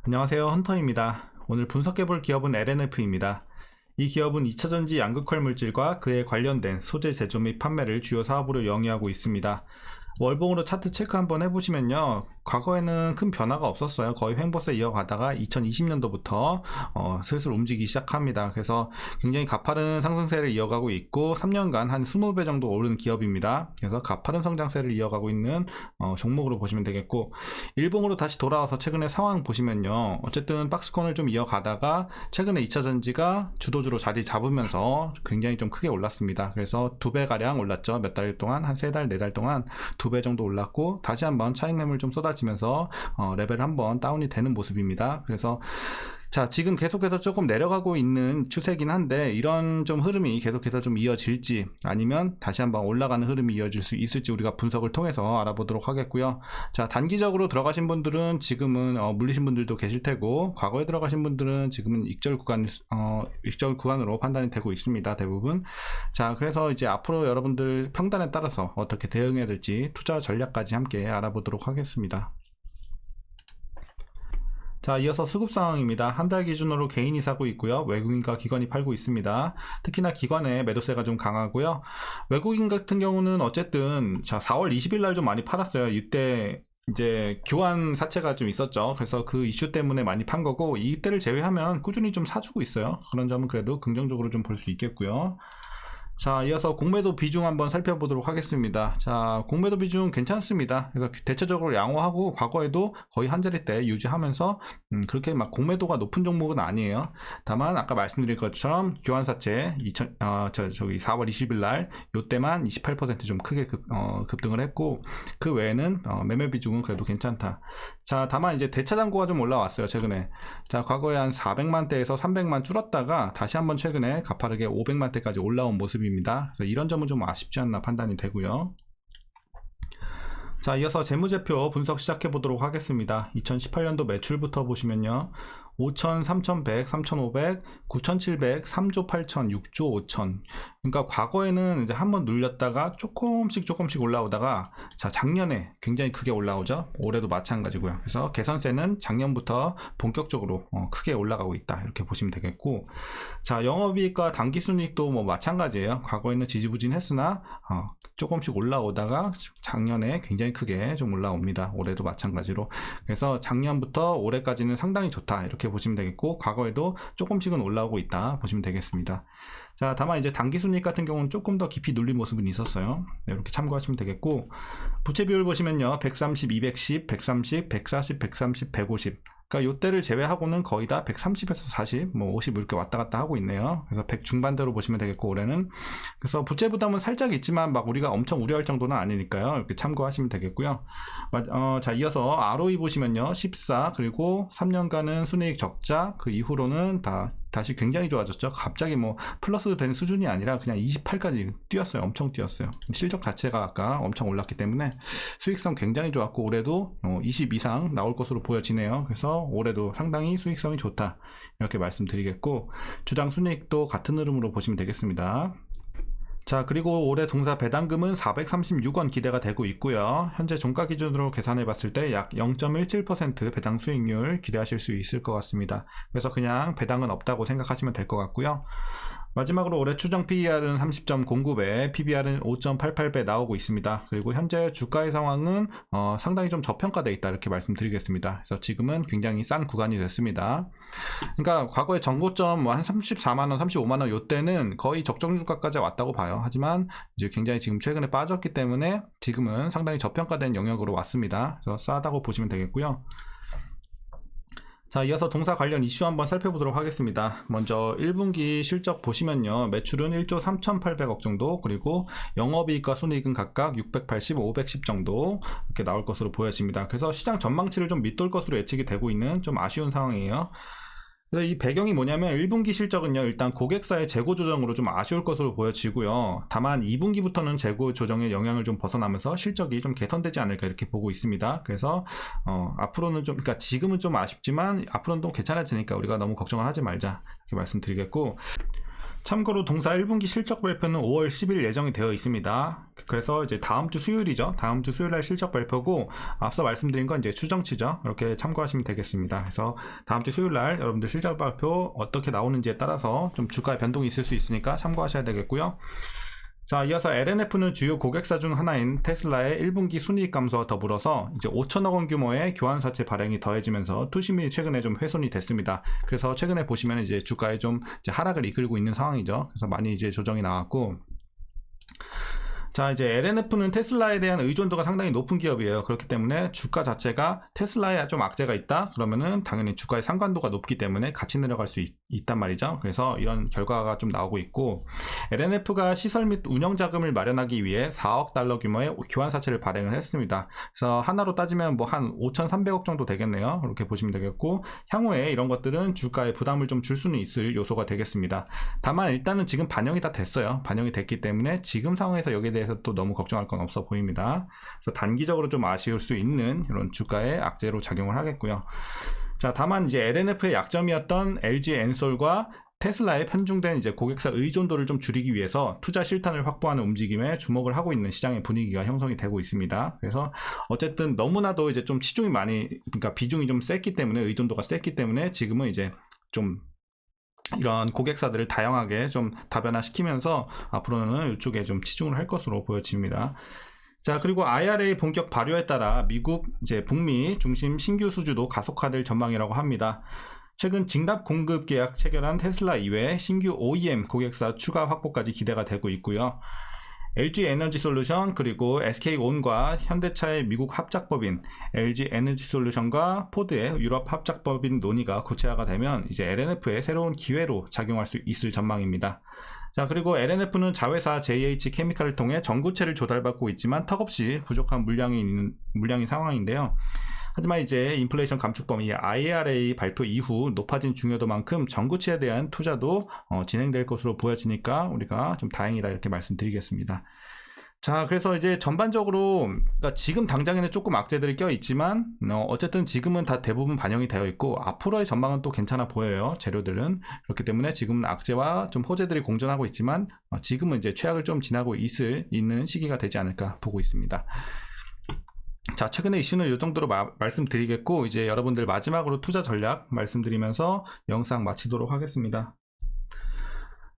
안녕하세요, 헌터입니다. 오늘 분석해볼 기업은 LNF입니다. 이 기업은 2차전지 양극화 물질과 그에 관련된 소재 제조 및 판매를 주요 사업으로 영위하고 있습니다. 월봉으로 차트 체크 한번 해보시면요, 과거에는 큰 변화가 없었어요. 거의 횡보세 이어가다가 2020년도부터 슬슬 움직이기 시작합니다. 그래서 굉장히 가파른 상승세를 이어가고 있고 3년간 한 20배 정도 오른 기업입니다. 그래서 가파른 성장세를 이어가고 있는 종목으로 보시면 되겠고, 일봉으로 다시 돌아와서 최근에 상황 보시면요, 어쨌든 박스권을 좀 이어가다가 최근에 2차전지가 주도주로 자리 잡으면서 굉장히 좀 크게 올랐습니다. 그래서 2배가량 올랐죠. 몇 달 동안, 한 3달, 4달 동안 2배 정도 올랐고, 다시 한번 차익 매물 좀 쏟아지면서 레벨 한번 다운이 되는 모습입니다. 그래서 자, 지금 계속해서 조금 내려가고 있는 추세긴 한데, 이런 좀 흐름이 계속해서 좀 이어질지 아니면 다시 한번 올라가는 흐름이 이어질 수 있을지 우리가 분석을 통해서 알아보도록 하겠고요. 자, 단기적으로 들어가신 분들은 지금은 물리신 분들도 계실 테고, 과거에 들어가신 분들은 지금은 익절 구간으로 판단이 되고 있습니다, 대부분. 자, 그래서 이제 앞으로 여러분들 평단에 따라서 어떻게 대응해야 될지 투자 전략까지 함께 알아보도록 하겠습니다. 자, 이어서 수급 상황입니다. 한 달 기준으로 개인이 사고 있고요. 외국인과 기관이 팔고 있습니다. 특히나 기관의 매도세가 좀 강하고요. 외국인 같은 경우는 어쨌든 자, 4월 20일 날 좀 많이 팔았어요. 이때 이제 교환 사채가 좀 있었죠. 그래서 그 이슈 때문에 많이 판 거고, 이때를 제외하면 꾸준히 좀 사주고 있어요. 그런 점은 그래도 긍정적으로 좀 볼 수 있겠고요. 자, 이어서 공매도 비중 한번 살펴보도록 하겠습니다. 자, 공매도 비중 괜찮습니다. 그래서 대체적으로 양호하고 과거에도 거의 한 자리대 유지하면서 그렇게 막 공매도가 높은 종목은 아니에요. 다만 아까 말씀드린 것처럼 교환사채 4월 20일 날 요때만 28% 좀 크게 급등을 했고, 그 외에는 매매 비중은 그래도 괜찮다. 자, 다만 이제 대차 잔고가 좀 올라왔어요, 최근에. 자, 과거에 한 400만 대에서 300만 줄었다가 다시 한번 최근에 가파르게 500만 대까지 올라온 모습입니다. 그래서 이런 점은 좀 아쉽지 않나 판단이 되고요. 자, 이어서 재무제표 분석 시작해 보도록 하겠습니다. 2018년도 매출부터 보시면요, 5천, 3,100, 3,500, 9,700, 3조 8천, 6조 5천. 그러니까 과거에는 이제 한번 눌렸다가 조금씩 올라오다가, 자, 작년에 굉장히 크게 올라오죠. 올해도 마찬가지고요. 그래서 개선세는 작년부터 본격적으로 크게 올라가고 있다, 이렇게 보시면 되겠고, 자, 영업이익과 당기순이익도 뭐 마찬가지예요. 과거에는 지지부진했으나 조금씩 올라오다가 작년에 굉장히 크게 좀 올라옵니다. 올해도 마찬가지로. 그래서 작년부터 올해까지는 상당히 좋다, 이렇게 보시면 되겠고, 과거에도 조금씩은 올라오고 있다 보시면 되겠습니다. 자, 다만 이제 단기순이익 같은 경우는 조금 더 깊이 눌린 모습은 있었어요. 네, 이렇게 참고하시면 되겠고, 부채 비율 보시면요, 130, 210, 130, 140, 130, 150. 그러니까 요때를 제외하고는 거의 다 130에서 40, 뭐 50 이렇게 왔다 갔다 하고 있네요. 그래서 100 중반대로 보시면 되겠고, 올해는. 그래서 부채 부담은 살짝 있지만 막 우리가 엄청 우려할 정도는 아니니까요. 이렇게 참고하시면 되겠고요. 자, 이어서 ROE 보시면요, 14, 그리고 3년간은 순이익 적자, 그 이후로는 다시 굉장히 좋아졌죠. 갑자기 뭐 플러스 되는 수준이 아니라 그냥 28까지 뛰었어요. 엄청 뛰었어요. 실적 자체가 아까 엄청 올랐기 때문에 수익성 굉장히 좋았고, 올해도 20 이상 나올 것으로 보여지네요. 그래서 올해도 상당히 수익성이 좋다, 이렇게 말씀드리겠고, 주당 순이익도 같은 흐름으로 보시면 되겠습니다. 자, 그리고 올해 동사 배당금은 436원 기대가 되고 있고요. 현재 종가 기준으로 계산해 봤을 때 약 0.17% 배당 수익률 기대하실 수 있을 것 같습니다. 그래서 그냥 배당은 없다고 생각하시면 될 것 같고요. 마지막으로 올해 추정 PER은 30.09배, PBR은 5.88배 나오고 있습니다. 그리고 현재 주가의 상황은 상당히 좀 저평가되어 있다, 이렇게 말씀드리겠습니다. 그래서 지금은 굉장히 싼 구간이 됐습니다. 그러니까 과거에 정고점 뭐 한 34만원, 35만원 요때는 거의 적정 주가까지 왔다고 봐요. 하지만 이제 굉장히 지금 최근에 빠졌기 때문에 지금은 상당히 저평가된 영역으로 왔습니다. 그래서 싸다고 보시면 되겠고요. 자, 이어서 동사 관련 이슈 한번 살펴보도록 하겠습니다. 먼저 1분기 실적 보시면요, 매출은 1조 3,800억 정도, 그리고 영업이익과 순이익은 각각 680, 510 정도 이렇게 나올 것으로 보여집니다. 그래서 시장 전망치를 좀 밑돌 것으로 예측이 되고 있는 좀 아쉬운 상황이에요. 그래서 이 배경이 뭐냐면, 1분기 실적은요, 일단 고객사의 재고 조정으로 좀 아쉬울 것으로 보여지고요. 다만 2분기부터는 재고 조정의 영향을 좀 벗어나면서 실적이 좀 개선되지 않을까, 이렇게 보고 있습니다. 그래서 앞으로는 좀, 그러니까 지금은 좀 아쉽지만 앞으로는 또 괜찮아지니까 우리가 너무 걱정을 하지 말자, 이렇게 말씀드리겠고, 참고로 동사 1분기 실적 발표는 5월 10일 예정이 되어 있습니다. 그래서 이제 다음 주 수요일이죠. 다음 주 수요일 날 실적 발표고, 앞서 말씀드린 건 이제 추정치죠. 이렇게 참고하시면 되겠습니다. 그래서 다음 주 수요일 날 여러분들 실적 발표 어떻게 나오는지에 따라서 좀 주가의 변동이 있을 수 있으니까 참고하셔야 되겠고요. 자, 이어서 LNF는 주요 고객사 중 하나인 테슬라의 1분기 순이익 감소와 더불어서 이제 5천억 원 규모의 교환사채 발행이 더해지면서 투심이 최근에 좀 훼손이 됐습니다. 그래서 최근에 보시면 이제 주가에 좀 이제 하락을 이끌고 있는 상황이죠. 그래서 많이 이제 조정이 나왔고, 자, 이제 LNF는 테슬라에 대한 의존도가 상당히 높은 기업이에요. 그렇기 때문에 주가 자체가 테슬라에 좀 악재가 있다? 그러면은 당연히 주가의 상관도가 높기 때문에 같이 내려갈 수 있단 말이죠. 그래서 이런 결과가 좀 나오고 있고, LNF가 시설 및 운영 자금을 마련하기 위해 4억 달러 규모의 교환사채를 발행을 했습니다. 그래서 하나로 따지면 뭐 한 5,300억 정도 되겠네요. 이렇게 보시면 되겠고, 향후에 이런 것들은 주가에 부담을 좀 줄 수는 있을 요소가 되겠습니다. 다만 일단은 지금 반영이 다 됐어요. 반영이 됐기 때문에 지금 상황에서 여기에 대해서 또 너무 걱정할 건 없어 보입니다. 그래서 단기적으로 좀 아쉬울 수 있는 이런 주가의 악재로 작용을 하겠고요. 자, 다만 이제 LNF의 약점이었던 LG 엔솔과 테슬라의 편중된 이제 고객사 의존도를 좀 줄이기 위해서 투자 실탄을 확보하는 움직임에 주목을 하고 있는 시장의 분위기가 형성이 되고 있습니다. 그래서 어쨌든 너무나도 이제 좀 치중이 많이, 그러니까 비중이 좀 셌기 때문에, 의존도가 셌기 때문에 지금은 이제 좀 이런 고객사들을 다양하게 좀 다변화시키면서 앞으로는 이쪽에 좀 치중을 할 것으로 보여집니다. 자, 그리고 IRA 본격 발효에 따라 미국 이제 북미 중심 신규 수주도 가속화될 전망이라고 합니다. 최근 증납 공급 계약 체결한 테슬라 이외에 신규 OEM 고객사 추가 확보까지 기대가 되고 있고요. LG 에너지 솔루션 그리고 SK온과 현대차의 미국 합작법인 LG 에너지 솔루션과 포드의 유럽 합작법인 논의가 구체화가 되면 이제 LNF의 새로운 기회로 작용할 수 있을 전망입니다. 자, 그리고 LNF는 자회사 JH 케미칼을 통해 전구체를 조달받고 있지만 턱없이 부족한 물량인 상황인데요. 하지만 이제 인플레이션 감축법 이 IRA 발표 이후 높아진 중요도만큼 전구체에 대한 투자도 진행될 것으로 보여지니까 우리가 좀 다행이다 이렇게 말씀드리겠습니다. 자, 그래서 이제 전반적으로 그러니까 지금 당장에는 조금 악재들이 껴 있지만 어쨌든 지금은 다 대부분 반영이 되어 있고 앞으로의 전망은 또 괜찮아 보여요. 재료들은. 그렇기 때문에 지금은 악재와 좀 호재들이 공존하고 있지만 지금은 이제 최악을 좀 지나고 있는 시기가 되지 않을까 보고 있습니다. 자, 최근의 이슈는 이 정도로 말씀드리겠고, 이제 여러분들 마지막으로 투자 전략 말씀드리면서 영상 마치도록 하겠습니다.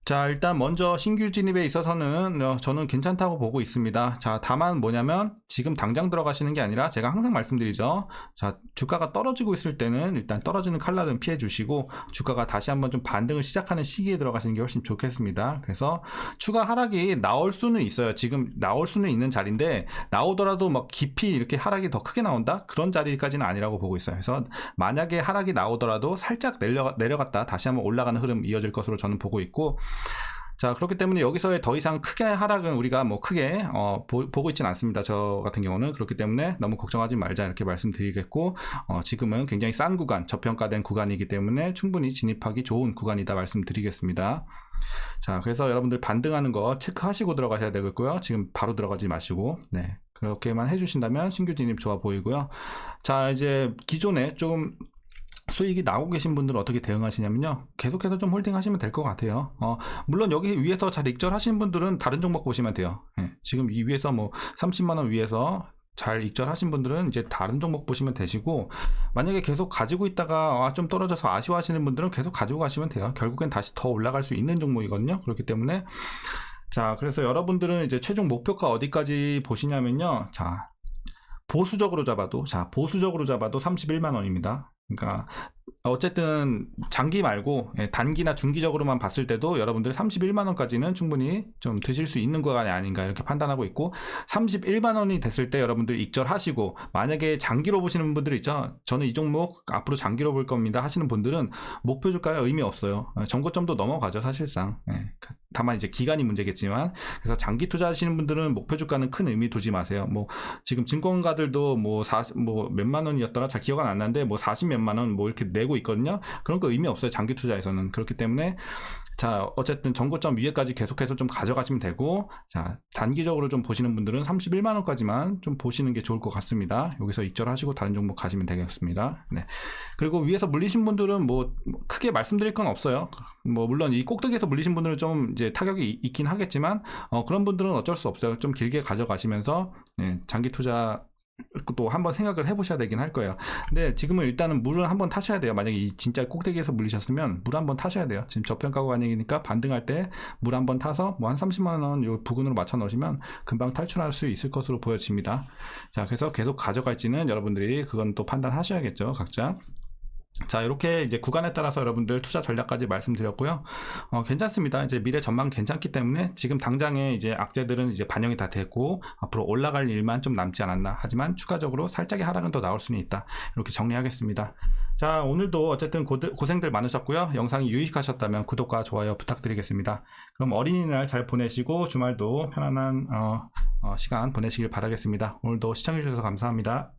자, 일단 먼저 신규 진입에 있어서는 저는 괜찮다고 보고 있습니다. 자, 다만 뭐냐면 지금 당장 들어가시는 게 아니라 제가 항상 말씀드리죠. 자, 주가가 떨어지고 있을 때는 일단 떨어지는 칼날은 피해 주시고 주가가 다시 한번 좀 반등을 시작하는 시기에 들어가시는 게 훨씬 좋겠습니다. 그래서 추가 하락이 나올 수는 있어요. 지금 나올 수는 있는 자리인데 나오더라도 막 깊이 이렇게 하락이 더 크게 나온다? 그런 자리까지는 아니라고 보고 있어요. 그래서 만약에 하락이 나오더라도 살짝 내려갔다 다시 한번 올라가는 흐름 이어질 것으로 저는 보고 있고, 자, 그렇기 때문에 여기서의 더 이상 크게 하락은 우리가 뭐 크게 보고 있지는 않습니다. 저 같은 경우는. 그렇기 때문에 너무 걱정하지 말자 이렇게 말씀드리겠고, 지금은 굉장히 싼 구간, 저평가된 구간이기 때문에 충분히 진입하기 좋은 구간이다 말씀드리겠습니다. 자, 그래서 여러분들 반등하는 거 체크하시고 들어가셔야 되겠고요. 지금 바로 들어가지 마시고, 네, 그렇게만 해주신다면 신규 진입 좋아 보이고요. 자, 이제 기존에 조금 수익이 나오고 계신 분들은 어떻게 대응하시냐면요, 계속해서 좀 홀딩 하시면 될 것 같아요. 물론 여기 위에서 잘 익절하신 분들은 다른 종목 보시면 돼요. 예, 지금 이 위에서 뭐 30만원 위에서 잘 익절하신 분들은 이제 다른 종목 보시면 되시고, 만약에 계속 가지고 있다가 좀 떨어져서 아쉬워하시는 분들은 계속 가지고 가시면 돼요. 결국엔 다시 더 올라갈 수 있는 종목이거든요. 그렇기 때문에 자, 그래서 여러분들은 이제 최종 목표가 어디까지 보시냐면요, 자, 보수적으로 잡아도 31만원입니다. 그러니까 어쨌든 장기 말고 단기나 중기적으로만 봤을 때도 여러분들 31만원까지는 충분히 좀 드실 수 있는 구간이 아닌가 이렇게 판단하고 있고, 31만원이 됐을 때 여러분들 익절하시고, 만약에 장기로 보시는 분들 있죠, 저는 이 종목 앞으로 장기로 볼 겁니다 하시는 분들은 목표 주가에 의미 없어요. 전고점도 넘어가죠 사실상. 다만 이제 기간이 문제겠지만, 그래서 장기 투자하시는 분들은 목표 주가는 큰 의미 두지 마세요. 뭐 지금 증권가들도 뭐 몇만 원이었더라, 잘 기억은 안 나는데 뭐 40 몇만 원 뭐 이렇게 내고 있거든요. 그런 거 의미 없어요, 장기 투자에서는. 그렇기 때문에 자, 어쨌든 전고점 위에까지 계속해서 좀 가져가시면 되고, 자, 단기적으로 좀 보시는 분들은 31만 원까지만 좀 보시는 게 좋을 것 같습니다. 여기서 익절하시고 다른 종목 가시면 되겠습니다. 네. 그리고 위에서 물리신 분들은 뭐 크게 말씀드릴 건 없어요. 뭐 물론 이 꼭대기에서 물리신 분들은 좀 이제 타격이 있긴 하겠지만, 그런 분들은 어쩔 수 없어요. 좀 길게 가져가시면서, 네, 장기 투자 또 한번 생각을 해보셔야 되긴 할 거예요. 근데 지금은 일단은 물을 한번 타셔야 돼요. 만약에 이 진짜 꼭대기에서 물리셨으면 물 한번 타셔야 돼요. 지금 저평가고 아니니까 반등할 때 물 한번 타서 뭐 한 30만 원 요 부근으로 맞춰 넣으시면 금방 탈출할 수 있을 것으로 보여집니다. 자, 그래서 계속 가져갈지는 여러분들이 그건 또 판단하셔야겠죠, 각자. 자, 이렇게 이제 구간에 따라서 여러분들 투자 전략까지 말씀드렸고요. 괜찮습니다. 이제 미래 전망 괜찮기 때문에 지금 당장에 이제 악재들은 이제 반영이 다 됐고 앞으로 올라갈 일만 좀 남지 않았나. 하지만 추가적으로 살짝의 하락은 더 나올 수는 있다. 이렇게 정리하겠습니다. 자, 오늘도 어쨌든 고생들 많으셨고요. 영상이 유익하셨다면 구독과 좋아요 부탁드리겠습니다. 그럼 어린이날 잘 보내시고 주말도 편안한 시간 보내시길 바라겠습니다. 오늘도 시청해주셔서 감사합니다.